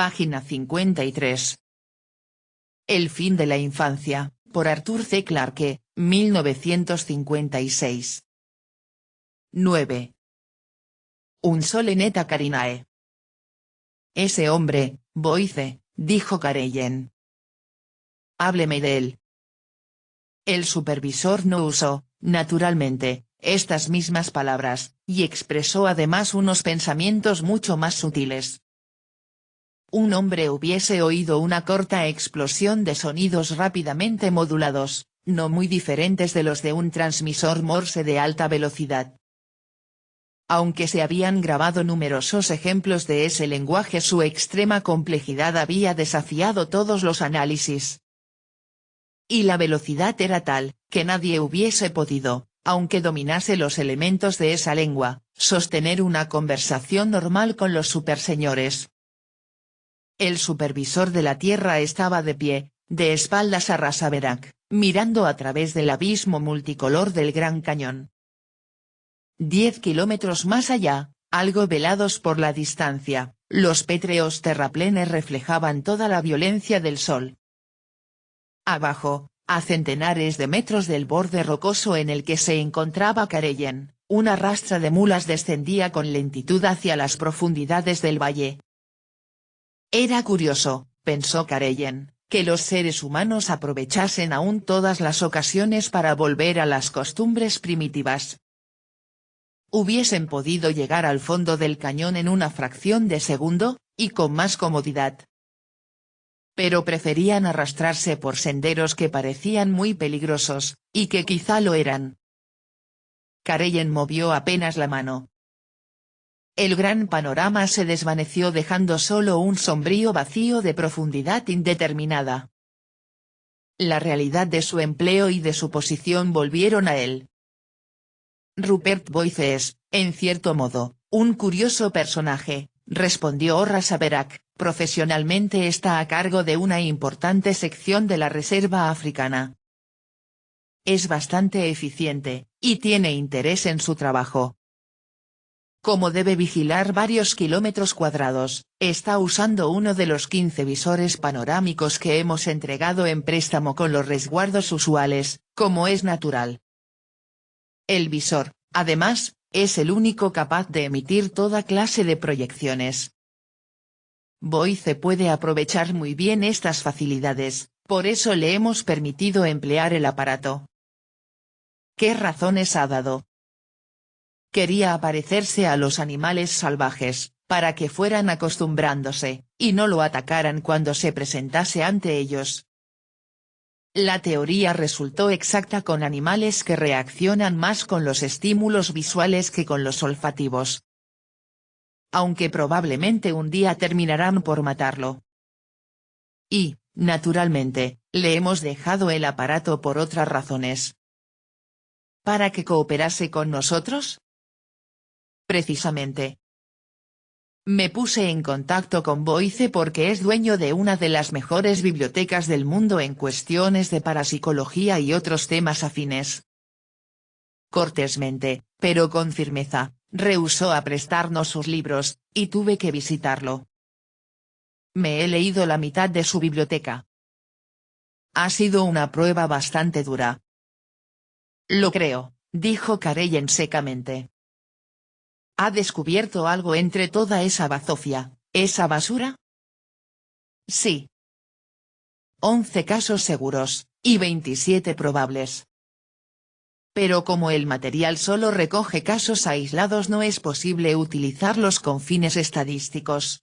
Página 53. El fin de la infancia, por Arthur C. Clarke, 1956. 9. Un sole neta Karinae. Ese hombre, Boyce, dijo Kareyen. Hábleme de él. El supervisor no usó, naturalmente, estas mismas palabras, y expresó además unos pensamientos mucho más sutiles. Un hombre hubiese oído una corta explosión de sonidos rápidamente modulados, no muy diferentes de los de un transmisor Morse de alta velocidad. Aunque se habían grabado numerosos ejemplos de ese lenguaje, su extrema complejidad había desafiado todos los análisis. Y la velocidad era tal, que nadie hubiese podido, aunque dominase los elementos de esa lengua, sostener una conversación normal con los superseñores. El supervisor de la Tierra estaba de pie, de espaldas a Rasaberak, mirando a través del abismo multicolor del Gran Cañón. 10 kilómetros más allá, algo velados por la distancia, los pétreos terraplenes reflejaban toda la violencia del sol. Abajo, a centenares de metros del borde rocoso en el que se encontraba Kareyen, una rastra de mulas descendía con lentitud hacia las profundidades del valle. Era curioso, pensó Kareyen, que los seres humanos aprovechasen aún todas las ocasiones para volver a las costumbres primitivas. Hubiesen podido llegar al fondo del cañón en una fracción de segundo, y con más comodidad. Pero preferían arrastrarse por senderos que parecían muy peligrosos, y que quizá lo eran. Kareyen movió apenas la mano. El gran panorama se desvaneció dejando solo un sombrío vacío de profundidad indeterminada. La realidad de su empleo y de su posición volvieron a él. Rupert Boyce es, en cierto modo, un curioso personaje, respondió Rasaberak, profesionalmente está a cargo de una importante sección de la Reserva Africana. Es bastante eficiente, y tiene interés en su trabajo. Como debe vigilar varios kilómetros cuadrados, está usando uno de los 15 visores panorámicos que hemos entregado en préstamo con los resguardos usuales, como es natural. El visor, además, es el único capaz de emitir toda clase de proyecciones. Boyce puede aprovechar muy bien estas facilidades, por eso le hemos permitido emplear el aparato. ¿Qué razones ha dado? Quería aparecerse a los animales salvajes, para que fueran acostumbrándose, y no lo atacaran cuando se presentase ante ellos. La teoría resultó exacta con animales que reaccionan más con los estímulos visuales que con los olfativos. Aunque probablemente un día terminarán por matarlo. Y, naturalmente, le hemos dejado el aparato por otras razones. ¿Para que cooperase con nosotros? Precisamente. Me puse en contacto con Boyce porque es dueño de una de las mejores bibliotecas del mundo en cuestiones de parapsicología y otros temas afines. Cortésmente, pero con firmeza, rehusó a prestarnos sus libros, y tuve que visitarlo. Me he leído la mitad de su biblioteca. Ha sido una prueba bastante dura. Lo creo, dijo Kareyen secamente. ¿Ha descubierto algo entre toda esa bazofia, esa basura? Sí. 11 casos seguros, y 27 probables. Pero como el material solo recoge casos aislados, no es posible utilizarlos con fines estadísticos.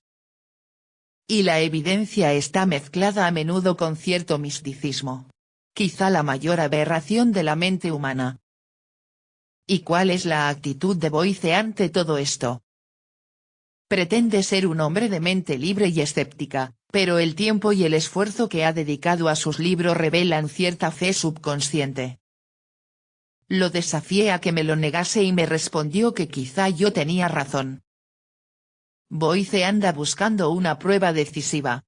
Y la evidencia está mezclada a menudo con cierto misticismo. Quizá la mayor aberración de la mente humana. ¿Y cuál es la actitud de Boyce ante todo esto? Pretende ser un hombre de mente libre y escéptica, pero el tiempo y el esfuerzo que ha dedicado a sus libros revelan cierta fe subconsciente. Lo desafié a que me lo negase y me respondió que quizá yo tenía razón. Boyce anda buscando una prueba decisiva.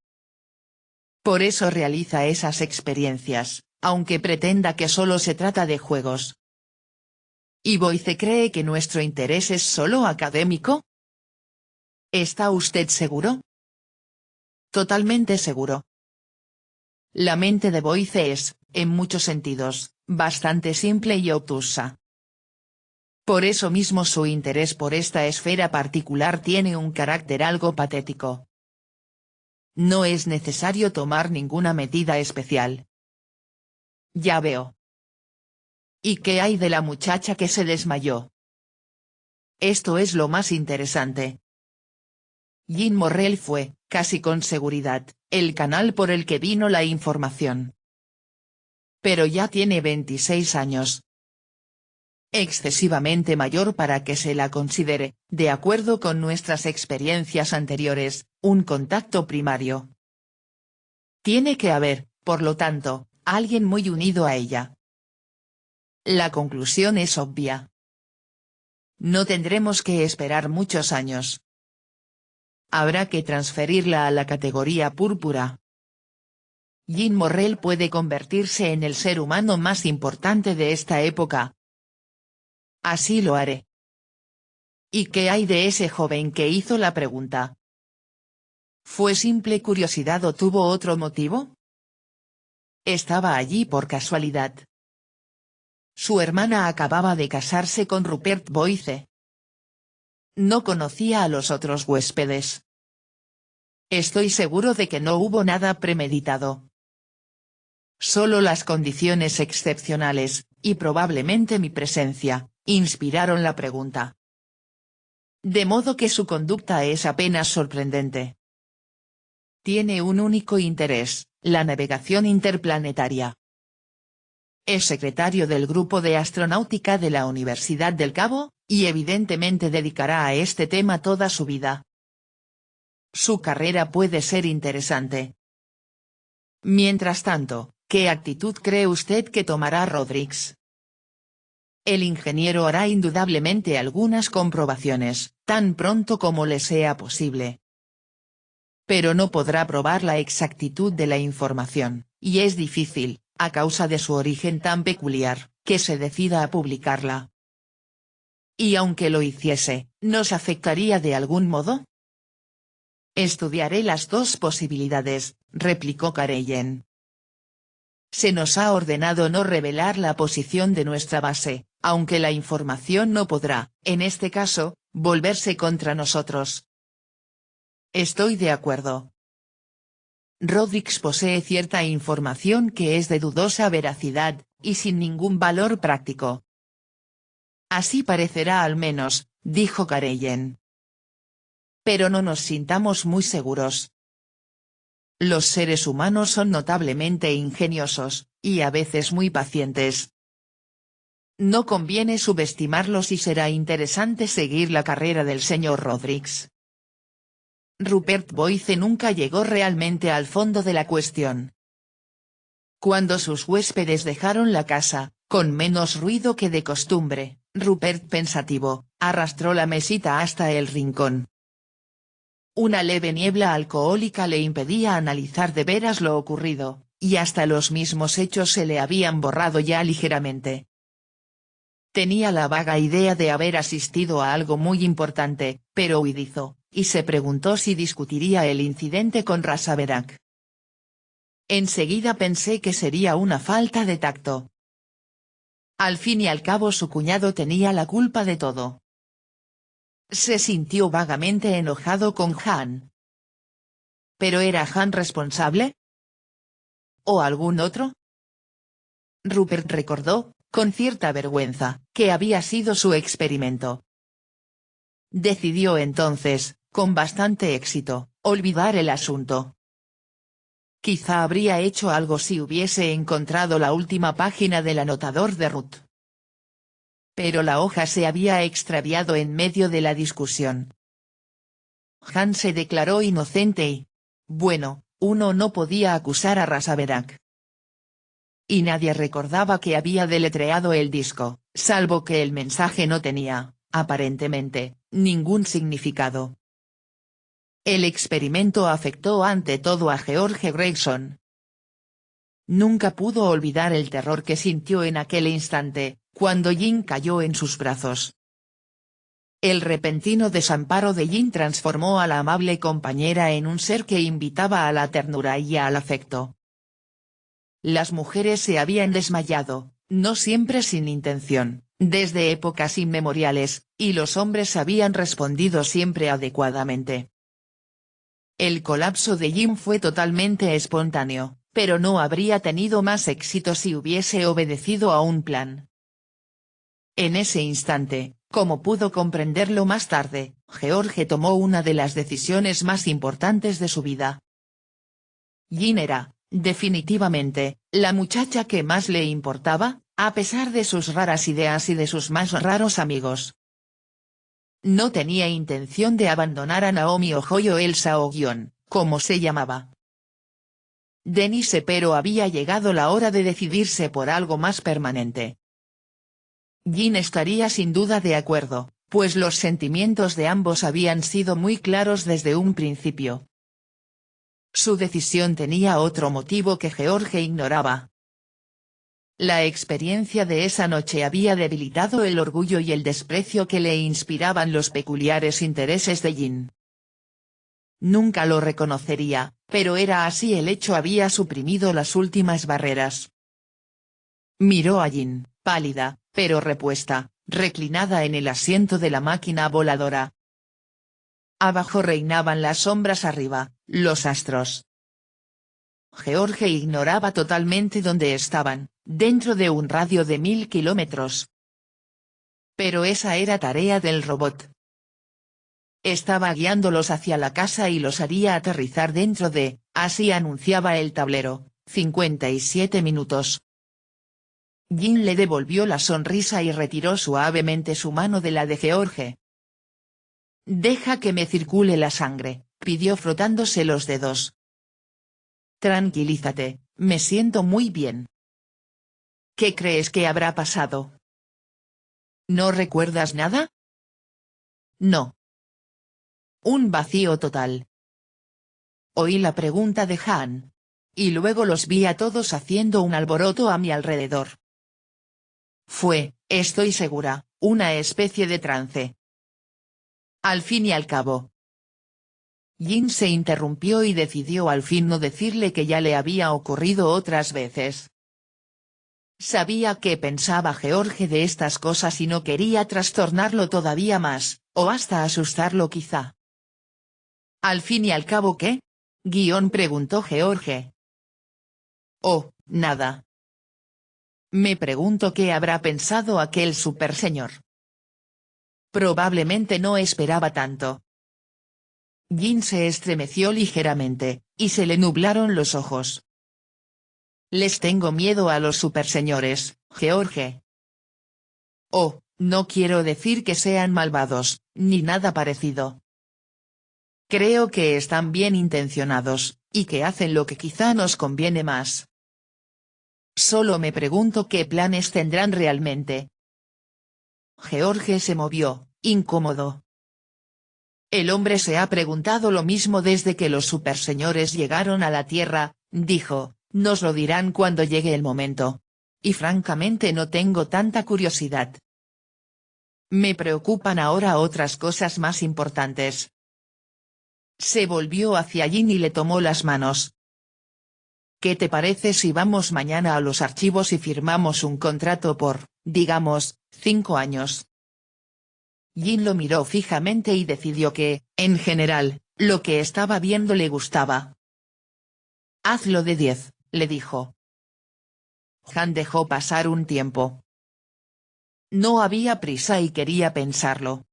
Por eso realiza esas experiencias, aunque pretenda que solo se trata de juegos. ¿Y Boyce cree que nuestro interés es solo académico? ¿Está usted seguro? Totalmente seguro. La mente de Boyce es, en muchos sentidos, bastante simple y obtusa. Por eso mismo su interés por esta esfera particular tiene un carácter algo patético. No es necesario tomar ninguna medida especial. Ya veo. ¿Y qué hay de la muchacha que se desmayó? Esto es lo más interesante. Jean Morrel fue, casi con seguridad, el canal por el que vino la información. Pero ya tiene 26 años. Excesivamente mayor para que se la considere, de acuerdo con nuestras experiencias anteriores, un contacto primario. Tiene que haber, por lo tanto, alguien muy unido a ella. La conclusión es obvia. No tendremos que esperar muchos años. Habrá que transferirla a la categoría púrpura. Jean Morrel puede convertirse en el ser humano más importante de esta época. Así lo haré. ¿Y qué hay de ese joven que hizo la pregunta? ¿Fue simple curiosidad o tuvo otro motivo? Estaba allí por casualidad. Su hermana acababa de casarse con Rupert Boyce. No conocía a los otros huéspedes. Estoy seguro de que no hubo nada premeditado. Solo las condiciones excepcionales, y probablemente mi presencia, inspiraron la pregunta. De modo que su conducta es apenas sorprendente. Tiene un único interés, la navegación interplanetaria. Es secretario del Grupo de Astronáutica de la Universidad del Cabo, y evidentemente dedicará a este tema toda su vida. Su carrera puede ser interesante. Mientras tanto, ¿qué actitud cree usted que tomará Rodrigues? El ingeniero hará indudablemente algunas comprobaciones, tan pronto como le sea posible. Pero no podrá probar la exactitud de la información, y es difícil, a causa de su origen tan peculiar, que se decida a publicarla. Y aunque lo hiciese, ¿nos afectaría de algún modo? Estudiaré las dos posibilidades, replicó Careyen. Se nos ha ordenado no revelar la posición de nuestra base, aunque la información no podrá, en este caso, volverse contra nosotros. Estoy de acuerdo. Rodrigues posee cierta información que es de dudosa veracidad, y sin ningún valor práctico. Así parecerá al menos, dijo Careyen. Pero no nos sintamos muy seguros. Los seres humanos son notablemente ingeniosos, y a veces muy pacientes. No conviene subestimarlos y será interesante seguir la carrera del señor Rodrigues. Rupert Boyce nunca llegó realmente al fondo de la cuestión. Cuando sus huéspedes dejaron la casa, con menos ruido que de costumbre, Rupert pensativo, arrastró la mesita hasta el rincón. Una leve niebla alcohólica le impedía analizar de veras lo ocurrido, y hasta los mismos hechos se le habían borrado ya ligeramente. Tenía la vaga idea de haber asistido a algo muy importante, pero huidizo, y se preguntó si discutiría el incidente con Rasaberak. Enseguida pensé que sería una falta de tacto. Al fin y al cabo su cuñado tenía la culpa de todo. Se sintió vagamente enojado con Han. ¿Pero era Han responsable? ¿O algún otro? Rupert recordó, con cierta vergüenza, que había sido su experimento. Decidió entonces, con bastante éxito, olvidar el asunto. Quizá habría hecho algo si hubiese encontrado la última página del anotador de Ruth. Pero la hoja se había extraviado en medio de la discusión. Han se declaró inocente y, bueno, uno no podía acusar a Rasaberak. Y nadie recordaba que había deletreado el disco, salvo que el mensaje no tenía, aparentemente, ningún significado. El experimento afectó ante todo a George Gregson. Nunca pudo olvidar el terror que sintió en aquel instante, cuando Jean cayó en sus brazos. El repentino desamparo de Jin transformó a la amable compañera en un ser que invitaba a la ternura y al afecto. Las mujeres se habían desmayado, no siempre sin intención, desde épocas inmemoriales, y los hombres habían respondido siempre adecuadamente. El colapso de Jin fue totalmente espontáneo, pero no habría tenido más éxito si hubiese obedecido a un plan. En ese instante, como pudo comprenderlo más tarde, George tomó una de las decisiones más importantes de su vida. Jin era, definitivamente, la muchacha que más le importaba, a pesar de sus raras ideas y de sus más raros amigos. No tenía intención de abandonar a Naomi o Joy o Elsa o Gion, como se llamaba Denise, pero había llegado la hora de decidirse por algo más permanente. Jin estaría sin duda de acuerdo, pues los sentimientos de ambos habían sido muy claros desde un principio. Su decisión tenía otro motivo que George ignoraba. La experiencia de esa noche había debilitado el orgullo y el desprecio que le inspiraban los peculiares intereses de Jin. Nunca lo reconocería, pero era así, el hecho había suprimido las últimas barreras. Miró a Jin, pálida, pero repuesta, reclinada en el asiento de la máquina voladora. Abajo reinaban las sombras, arriba, los astros. George ignoraba totalmente dónde estaban, dentro de un radio de 1000 kilómetros. Pero esa era tarea del robot. Estaba guiándolos hacia la casa y los haría aterrizar dentro de, así anunciaba el tablero, 57 minutos. Jin le devolvió la sonrisa y retiró suavemente su mano de la de George. «Deja que me circule la sangre», pidió frotándose los dedos. «Tranquilízate, me siento muy bien». «¿Qué crees que habrá pasado? ¿No recuerdas nada?» «No». Un vacío total. Oí la pregunta de Han. Y luego los vi a todos haciendo un alboroto a mi alrededor. Fue, estoy segura, una especie de trance. Al fin y al cabo. Jin se interrumpió y decidió al fin no decirle que ya le había ocurrido otras veces. Sabía qué pensaba George de estas cosas y no quería trastornarlo todavía más, o hasta asustarlo quizá. «¿Al fin y al cabo qué?» preguntó George. «Oh, nada. Me pregunto qué habrá pensado aquel superseñor». Probablemente no esperaba tanto. Jin se estremeció ligeramente, y se le nublaron los ojos. «Les tengo miedo a los superseñores, George». «Oh, no quiero decir que sean malvados, ni nada parecido. Creo que están bien intencionados, y que hacen lo que quizá nos conviene más. Solo me pregunto qué planes tendrán realmente». George se movió, incómodo. «El hombre se ha preguntado lo mismo desde que los superseñores llegaron a la Tierra», dijo, «nos lo dirán cuando llegue el momento. Y francamente no tengo tanta curiosidad. Me preocupan ahora otras cosas más importantes». Se volvió hacia Jin y le tomó las manos. «¿Qué te parece si vamos mañana a los archivos y firmamos un contrato por, digamos, 5 años?» Jin lo miró fijamente y decidió que, en general, lo que estaba viendo le gustaba. «Hazlo de 10», le dijo. Han dejó pasar un tiempo. No había prisa y quería pensarlo.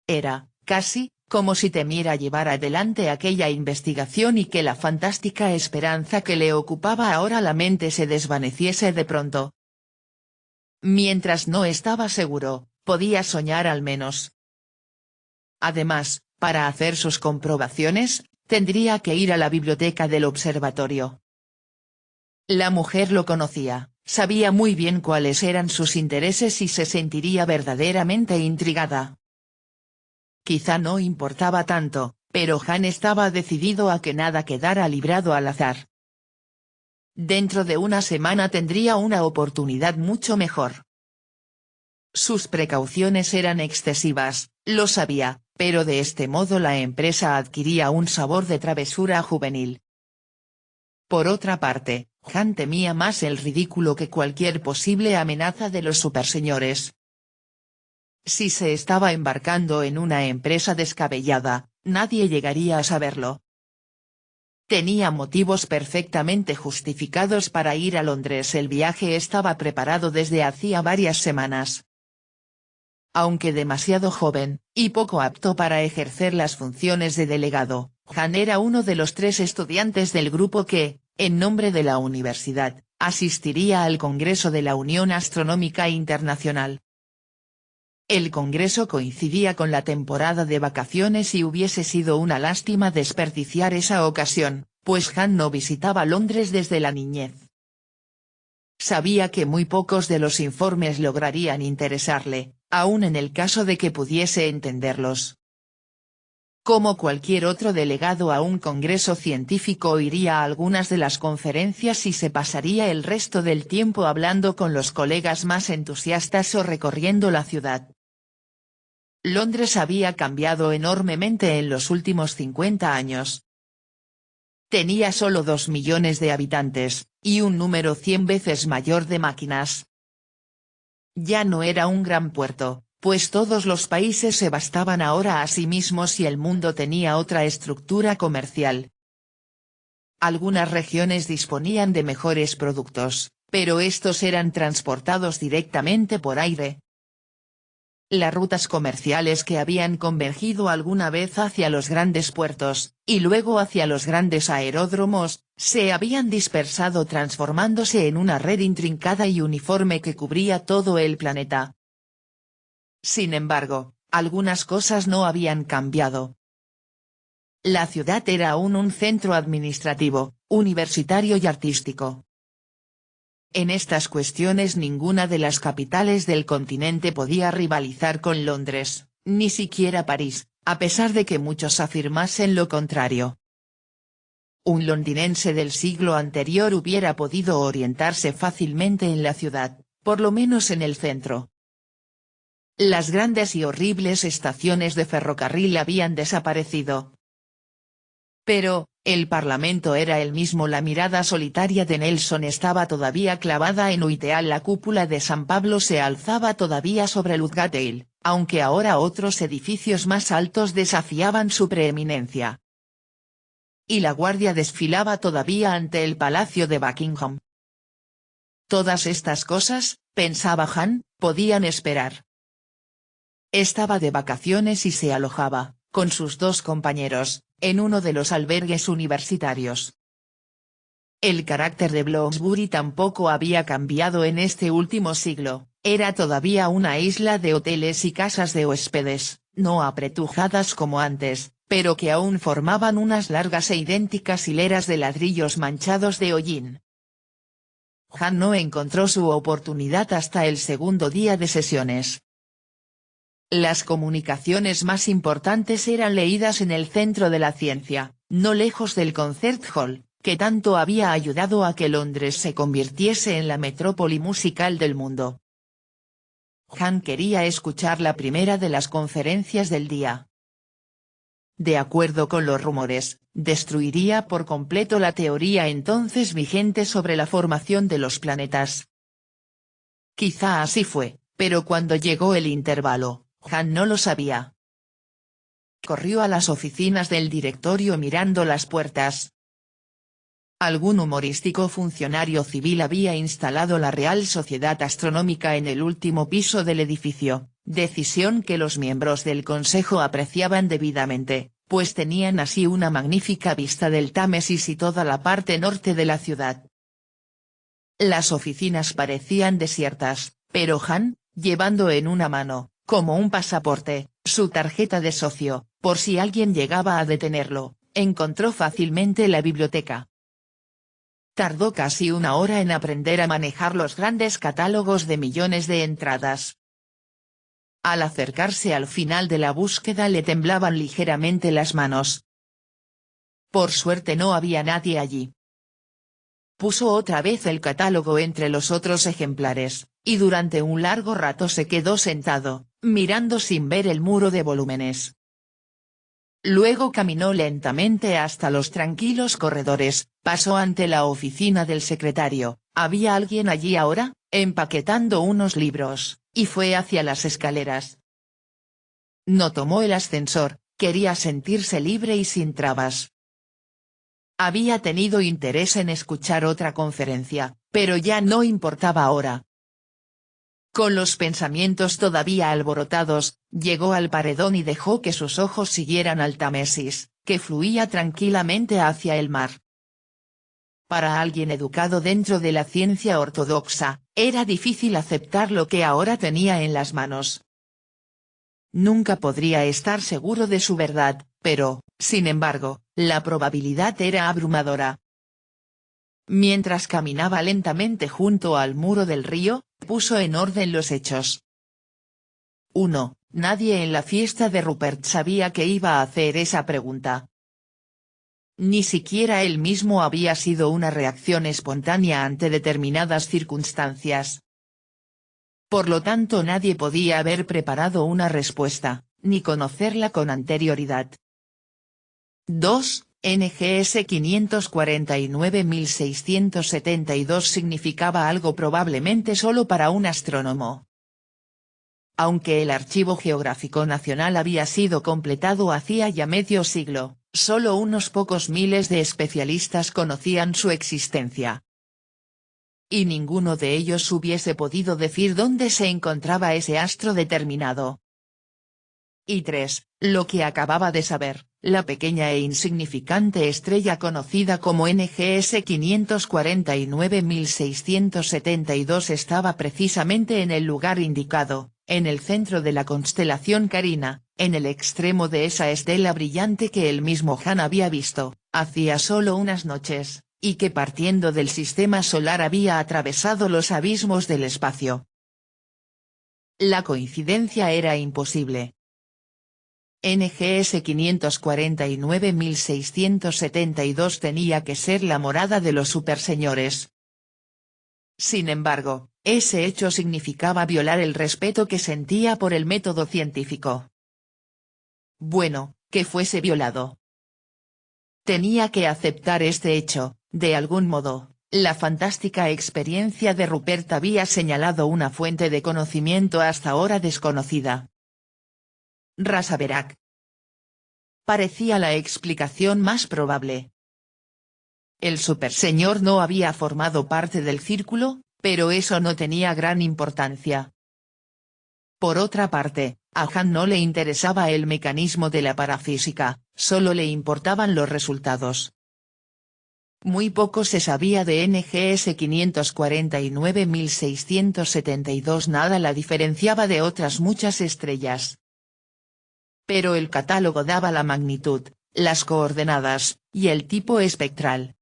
Era, casi, como si temiera llevar adelante aquella investigación y que la fantástica esperanza que le ocupaba ahora la mente se desvaneciese de pronto. Mientras no estaba seguro, podía soñar al menos. Además, para hacer sus comprobaciones, tendría que ir a la biblioteca del observatorio. La mujer lo conocía, sabía muy bien cuáles eran sus intereses y se sentiría verdaderamente intrigada. Quizá no importaba tanto, pero Han estaba decidido a que nada quedara librado al azar. Dentro de una semana tendría una oportunidad mucho mejor. Sus precauciones eran excesivas, lo sabía, pero de este modo la empresa adquiría un sabor de travesura juvenil. Por otra parte, Han temía más el ridículo que cualquier posible amenaza de los superseñores. Si se estaba embarcando en una empresa descabellada, nadie llegaría a saberlo. Tenía motivos perfectamente justificados para ir a Londres. El viaje estaba preparado desde hacía varias semanas. Aunque demasiado joven, y poco apto para ejercer las funciones de delegado, Han era uno de los 3 estudiantes del grupo que, en nombre de la universidad, asistiría al Congreso de la Unión Astronómica Internacional. El congreso coincidía con la temporada de vacaciones y hubiese sido una lástima desperdiciar esa ocasión, pues Han no visitaba Londres desde la niñez. Sabía que muy pocos de los informes lograrían interesarle, aun en el caso de que pudiese entenderlos. Como cualquier otro delegado a un congreso científico, iría a algunas de las conferencias y se pasaría el resto del tiempo hablando con los colegas más entusiastas o recorriendo la ciudad. Londres había cambiado enormemente en los últimos 50 años. Tenía solo 2 millones de habitantes, y un número 100 veces mayor de máquinas. Ya no era un gran puerto, pues todos los países se bastaban ahora a sí mismos y el mundo tenía otra estructura comercial. Algunas regiones disponían de mejores productos, pero estos eran transportados directamente por aire. Las rutas comerciales que habían convergido alguna vez hacia los grandes puertos, y luego hacia los grandes aeródromos, se habían dispersado transformándose en una red intrincada y uniforme que cubría todo el planeta. Sin embargo, algunas cosas no habían cambiado. La ciudad era aún un centro administrativo, universitario y artístico. En estas cuestiones ninguna de las capitales del continente podía rivalizar con Londres, ni siquiera París, a pesar de que muchos afirmasen lo contrario. Un londinense del siglo anterior hubiera podido orientarse fácilmente en la ciudad, por lo menos en el centro. Las grandes y horribles estaciones de ferrocarril habían desaparecido. Pero, el Parlamento era el mismo. La mirada solitaria de Nelson estaba todavía clavada en Whitehall. La cúpula de San Pablo se alzaba todavía sobre Ludgate, aunque ahora otros edificios más altos desafiaban su preeminencia. Y la guardia desfilaba todavía ante el Palacio de Buckingham. Todas estas cosas, pensaba Han, podían esperar. Estaba de vacaciones y se alojaba, con sus 2 compañeros, en uno de los albergues universitarios. El carácter de Bloomsbury tampoco había cambiado en este último siglo, era todavía una isla de hoteles y casas de huéspedes, no apretujadas como antes, pero que aún formaban unas largas e idénticas hileras de ladrillos manchados de hollín. Han no encontró su oportunidad hasta el segundo día de sesiones. Las comunicaciones más importantes eran leídas en el centro de la ciencia, no lejos del Concert Hall, que tanto había ayudado a que Londres se convirtiese en la metrópoli musical del mundo. Han quería escuchar la primera de las conferencias del día. De acuerdo con los rumores, destruiría por completo la teoría entonces vigente sobre la formación de los planetas. Quizá así fue, pero cuando llegó el intervalo, Han no lo sabía. Corrió a las oficinas del directorio mirando las puertas. Algún humorístico funcionario civil había instalado la Real Sociedad Astronómica en el último piso del edificio, decisión que los miembros del consejo apreciaban debidamente, pues tenían así una magnífica vista del Támesis y toda la parte norte de la ciudad. Las oficinas parecían desiertas, pero Han, llevando en una mano, como un pasaporte, su tarjeta de socio, por si alguien llegaba a detenerlo, encontró fácilmente la biblioteca. Tardó casi 1 hora en aprender a manejar los grandes catálogos de millones de entradas. Al acercarse al final de la búsqueda le temblaban ligeramente las manos. Por suerte no había nadie allí. Puso otra vez el catálogo entre los otros ejemplares, y durante un largo rato se quedó sentado, mirando sin ver el muro de volúmenes. Luego caminó lentamente hasta los tranquilos corredores, pasó ante la oficina del secretario, ¿había alguien allí ahora?, empaquetando unos libros, y fue hacia las escaleras. No tomó el ascensor, quería sentirse libre y sin trabas. Había tenido interés en escuchar otra conferencia, pero ya no importaba ahora. Con los pensamientos todavía alborotados, llegó al paredón y dejó que sus ojos siguieran al Támesis, que fluía tranquilamente hacia el mar. Para alguien educado dentro de la ciencia ortodoxa, era difícil aceptar lo que ahora tenía en las manos. Nunca podría estar seguro de su verdad, pero, sin embargo, la probabilidad era abrumadora. Mientras caminaba lentamente junto al muro del río, puso en orden los hechos. 1. Nadie en la fiesta de Rupert sabía que iba a hacer esa pregunta. Ni siquiera él mismo había sido una reacción espontánea ante determinadas circunstancias. Por lo tanto nadie podía haber preparado una respuesta, ni conocerla con anterioridad. 2. NGS 549.672 significaba algo probablemente solo para un astrónomo. Aunque el Archivo Geográfico Nacional había sido completado hacía ya medio siglo, solo unos pocos miles de especialistas conocían su existencia. Y ninguno de ellos hubiese podido decir dónde se encontraba ese astro determinado. Y 3. Lo que acababa de saber, la pequeña e insignificante estrella conocida como NGS 549.672 estaba precisamente en el lugar indicado, en el centro de la constelación Carina, en el extremo de esa estela brillante que el mismo Han había visto, hacía solo unas noches, y que partiendo del sistema solar había atravesado los abismos del espacio. La coincidencia era imposible. NGS 549.672 tenía que ser la morada de los superseñores. Sin embargo, ese hecho significaba violar el respeto que sentía por el método científico. Bueno, que fuese violado. Tenía que aceptar este hecho, de algún modo. La fantástica experiencia de Rupert había señalado una fuente de conocimiento hasta ahora desconocida. Rasaberak. Parecía la explicación más probable. El superseñor no había formado parte del círculo, pero eso no tenía gran importancia. Por otra parte, a Han no le interesaba el mecanismo de la parafísica, solo le importaban los resultados. Muy poco se sabía de NGS 549.672, nada la diferenciaba de otras muchas estrellas. Pero el catálogo daba la magnitud, las coordenadas, y el tipo espectral.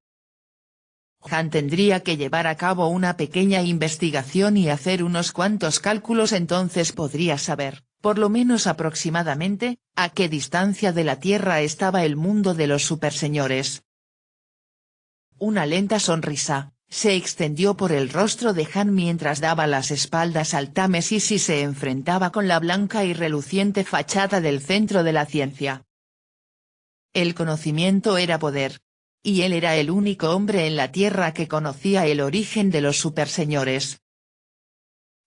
Han tendría que llevar a cabo una pequeña investigación y hacer unos cuantos cálculos, entonces podría saber, por lo menos aproximadamente, a qué distancia de la Tierra estaba el mundo de los superseñores. Una lenta sonrisa se extendió por el rostro de Han mientras daba las espaldas al Támesis y se enfrentaba con la blanca y reluciente fachada del centro de la ciencia. El conocimiento era poder. Y él era el único hombre en la Tierra que conocía el origen de los superseñores.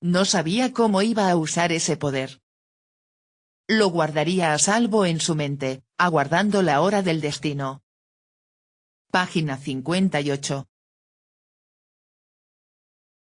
No sabía cómo iba a usar ese poder. Lo guardaría a salvo en su mente, aguardando la hora del destino. Página 58.